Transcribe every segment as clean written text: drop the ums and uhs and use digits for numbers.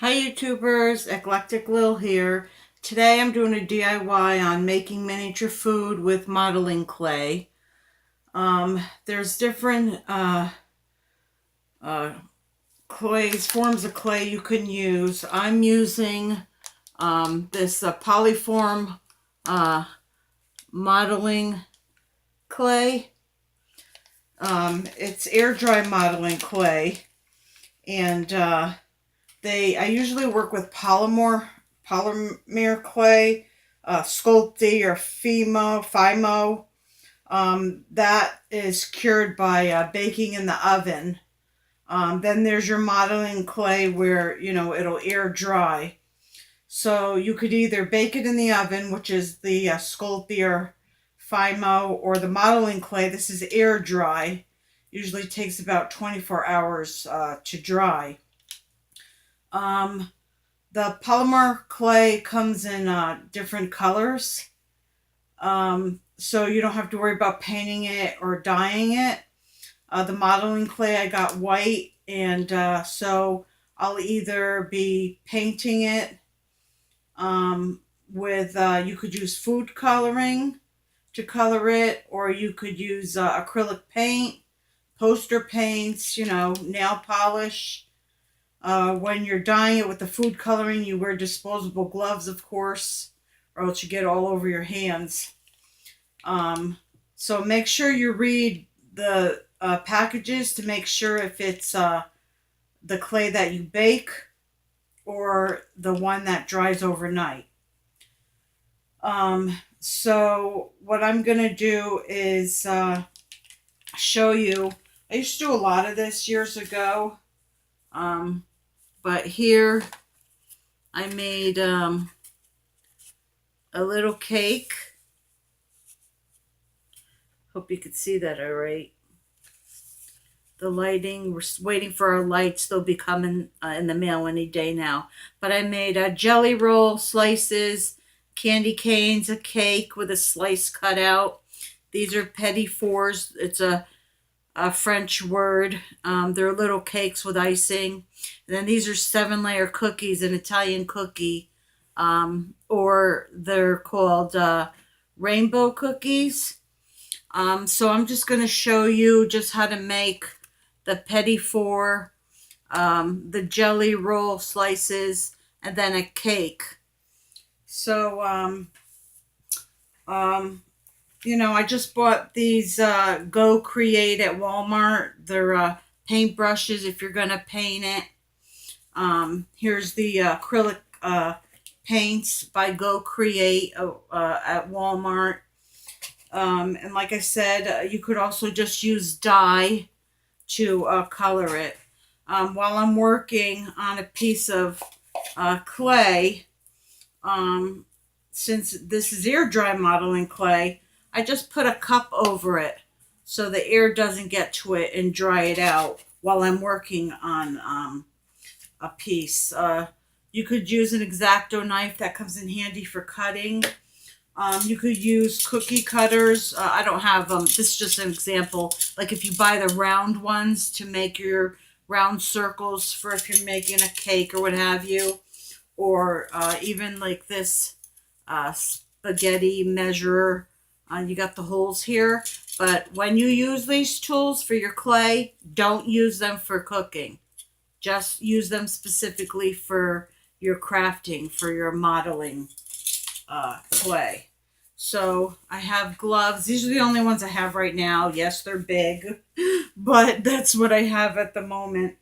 Hi YouTubers, Eclectic Lil here. Today I'm doing a DIY on making miniature food with modeling clay. There's different uh, forms of clay you can use. I'm using this polyform modeling clay. It's air dry modeling clay, and I usually work with polymer clay, Sculpey or Fimo. That is cured by baking in the oven. Then there's your modeling clay where, it'll air dry. So you could either bake it in the oven, which is the Sculpey or Fimo, or the modeling clay. This is air dry. Usually takes about 24 hours to dry. Um, The polymer clay comes in different colors. So you don't have to worry about painting it or dyeing it. The modeling clay I got white, and so I'll either be painting it with, you could use food coloring to color it, or you could use acrylic paint, poster paints, nail polish. When you're dyeing it with the food coloring, you wear disposable gloves, of course, or else you get all over your hands. So make sure you read the packages to make sure if it's the clay that you bake or the one that dries overnight. So what I'm going to do is show you. I used to do a lot of this years ago. But here I made a little cake. Hope you could see that all right. The lighting, we're waiting for our lights. They'll be coming in the mail any day now. But I made jelly roll slices, candy canes, a cake with a slice cut out. These are petit fours. It's a French word. They're little cakes with icing. And then these are 7-layer cookies, an Italian cookie, or they're called rainbow cookies. So I'm just going to show you just how to make the petit four, the jelly roll slices, and then a cake. So, I just bought these Go Create at Walmart. They're paintbrushes if you're going to paint it. Here's the acrylic paints by Go Create at Walmart. And like I said, you could also just use dye to color it. While I'm working on a piece of clay, since this is air dry modeling clay, I just put a cup over it so the air doesn't get to it and dry it out while I'm working on a piece. You could use an X-Acto knife that comes in handy for cutting. You could use cookie cutters. I don't have them. This is just an example. Like if you buy the round ones to make your round circles for if you're making a cake or what have you. Or even like this spaghetti measurer. You got the holes here. But when you use these tools for your clay, don't use them for cooking. Just use them specifically for your crafting, for your modeling clay. So I have gloves. These are the only ones I have right now. Yes, they're big, but that's what I have at the moment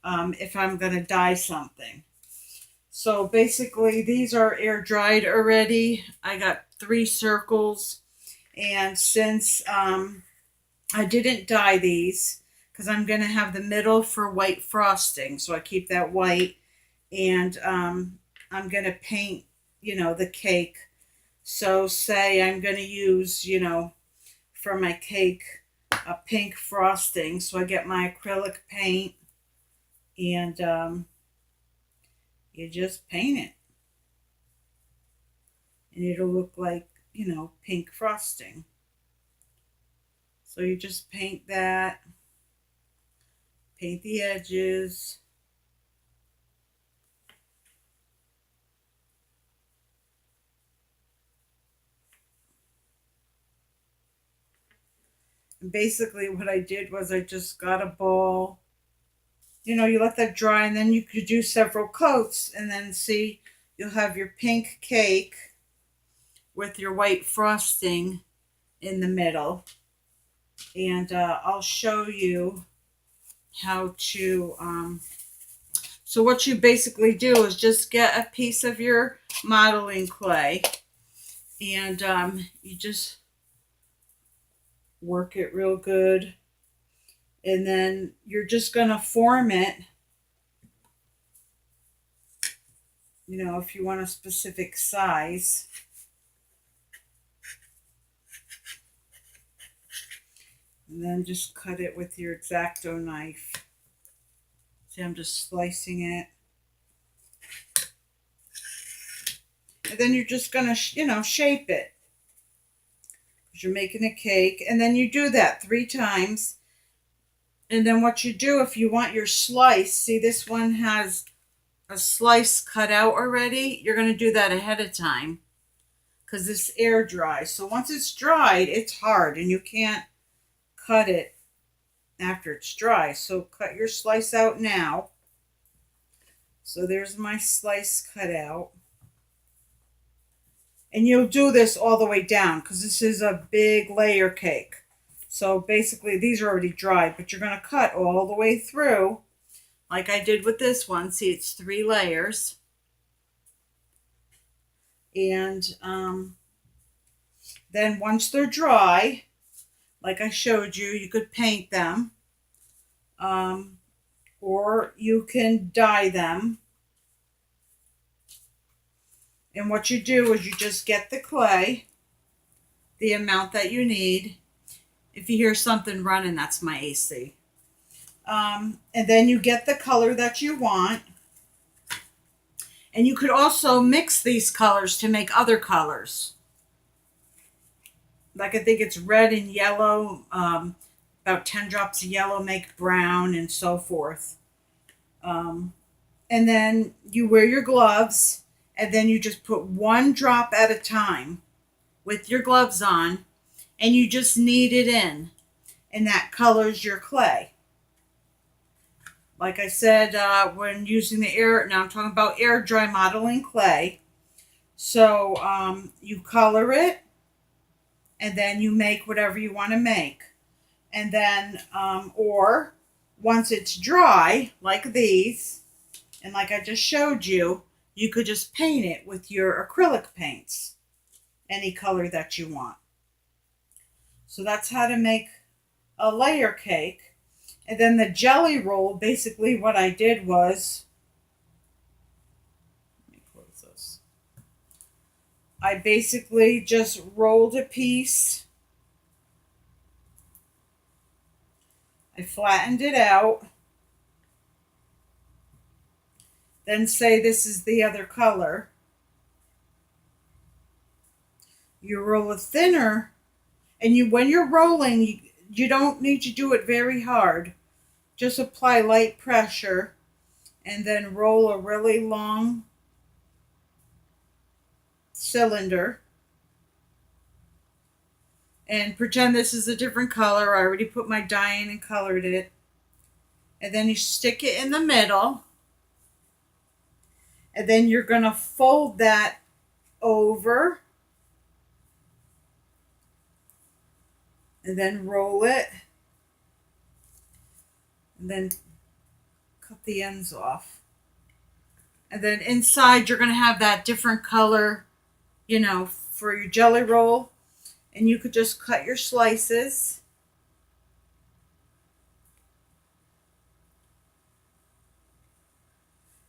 if I'm going to dye something. So basically, these are air dried already. I got 3 circles. And since I didn't dye these, because I'm going to have the middle for white frosting, so I keep that white. And I'm going to paint, the cake. So say I'm going to use, for my cake, a pink frosting. So I get my acrylic paint and you just paint it. And it'll look like, pink frosting. So you just paint that, paint the edges. And basically what I did was I just got a bowl. You know, you let that dry and then you could do several coats and then see, you'll have your pink cake with your white frosting in the middle. And I'll show you how to, so what you basically do is just get a piece of your modeling clay and you just work it real good. And then you're just going to form it, you know, if you want a specific size. And then just cut it with your X-Acto knife. See, I'm just slicing it. And then you're just going to, you know, shape it. Because you're making a cake. And then you do that 3 times. And then what you do, if you want your slice, see this one has a slice cut out already. You're going to do that ahead of time. Because this air dries. So once it's dried, it's hard. And you can't cut it after it's dry. So cut your slice out now. So there's my slice cut out. And you'll do this all the way down because this is a big layer cake. So basically these are already dried, but you're going to cut all the way through like I did with this one. See, it's 3 layers. And then once they're dry, like I showed you, you could paint them. Or you can dye them. And what you do is you just get the clay, the amount that you need. If you hear something running, that's my AC. And then you get the color that you want. And you could also mix these colors to make other colors. Like I think it's red and yellow. About 10 drops of yellow make brown and so forth. And then you wear your gloves. And then you just put 1 drop at a time with your gloves on. And you just knead it in. And that colors your clay. Like I said, when using the air, now I'm talking about air dry modeling clay. So you color it, and then you make whatever you want to make. And then, or once it's dry, like these, and like I just showed you, you could just paint it with your acrylic paints, any color that you want. So that's how to make a layer cake. And then the jelly roll, basically what I did was, let me close this. I basically just rolled a piece. I flattened it out. Then say this is the other color. You roll it thinner, and when you're rolling, you don't need to do it very hard. Just apply light pressure and then roll a really long cylinder. And pretend this is a different color. I already put my dye in and colored it. And then you stick it in the middle. And then you're going to fold that over. And then roll it. And then cut the ends off. And then inside you're going to have that different color, you know, for your jelly roll. And you could just cut your slices.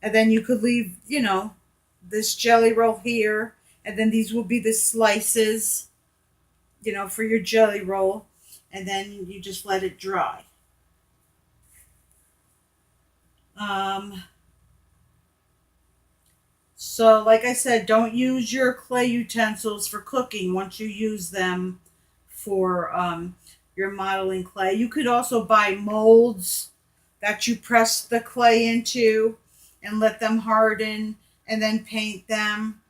And then you could leave, you know, this jelly roll here. And then these will be the slices, you know, for your jelly roll. And then you just let it dry. So like I said, don't use your clay utensils for cooking once you use them for your modeling clay. You could also buy molds that you press the clay into and let them harden and then paint them.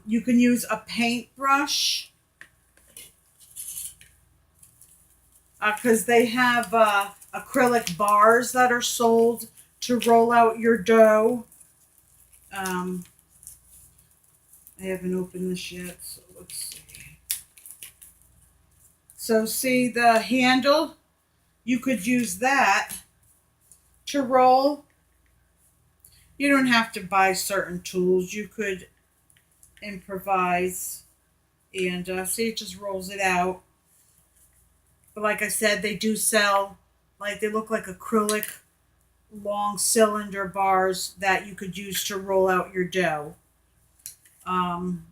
You can use a paintbrush because they have acrylic bars that are sold to roll out your dough. I haven't opened this yet, so let's see. So see the handle? You could use that to roll. You don't have to buy certain tools. You could improvise. And see, it just rolls it out. But like I said, they do sell, like they look like acrylic long cylinder bars that you could use to roll out your dough. And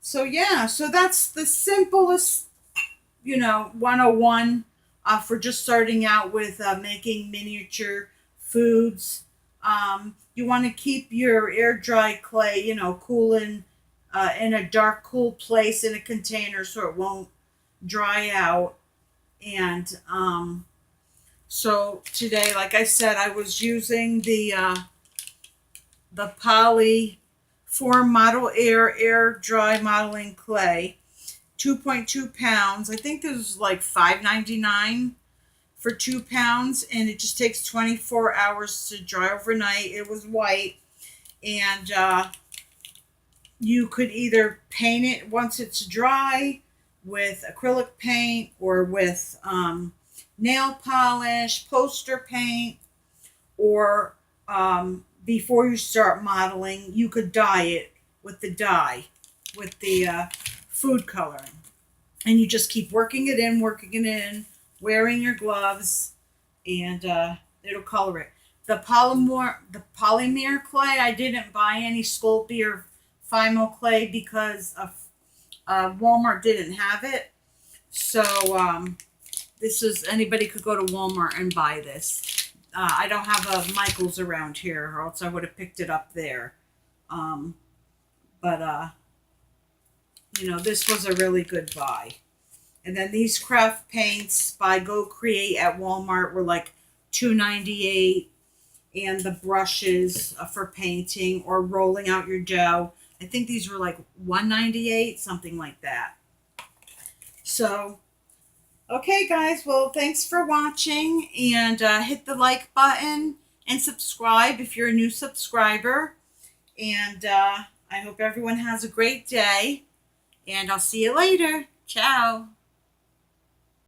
so yeah, so that's the simplest, 101 for just starting out with making miniature foods. You want to keep your air dry clay, cool in a dark, cool place in a container so it won't dry out. And so today, like I said, I was using the Poly Form Model Air Dry Modeling Clay, 2.2 pounds. I think this was like $5.99 for 2 pounds, and it just takes 24 hours to dry overnight. It was white, and you could either paint it once it's dry with acrylic paint or with nail polish, poster paint, or before you start modeling, you could dye it with the dye, with the food coloring. And you just keep working it in, wearing your gloves, and it'll color it. The polymer clay, I didn't buy any Sculpey or Fimo clay because Walmart didn't have it. So anybody could go to Walmart and buy this. I don't have a Michael's around here, or else I would have picked it up there. But this was a really good buy. And then these craft paints by Go Create at Walmart were like $2.98, and the brushes for painting or rolling out your dough, I think these were like $1.98, something like that. So, okay, guys. Well, thanks for watching, and hit the like button and subscribe if you're a new subscriber. And I hope everyone has a great day, and I'll see you later. Ciao.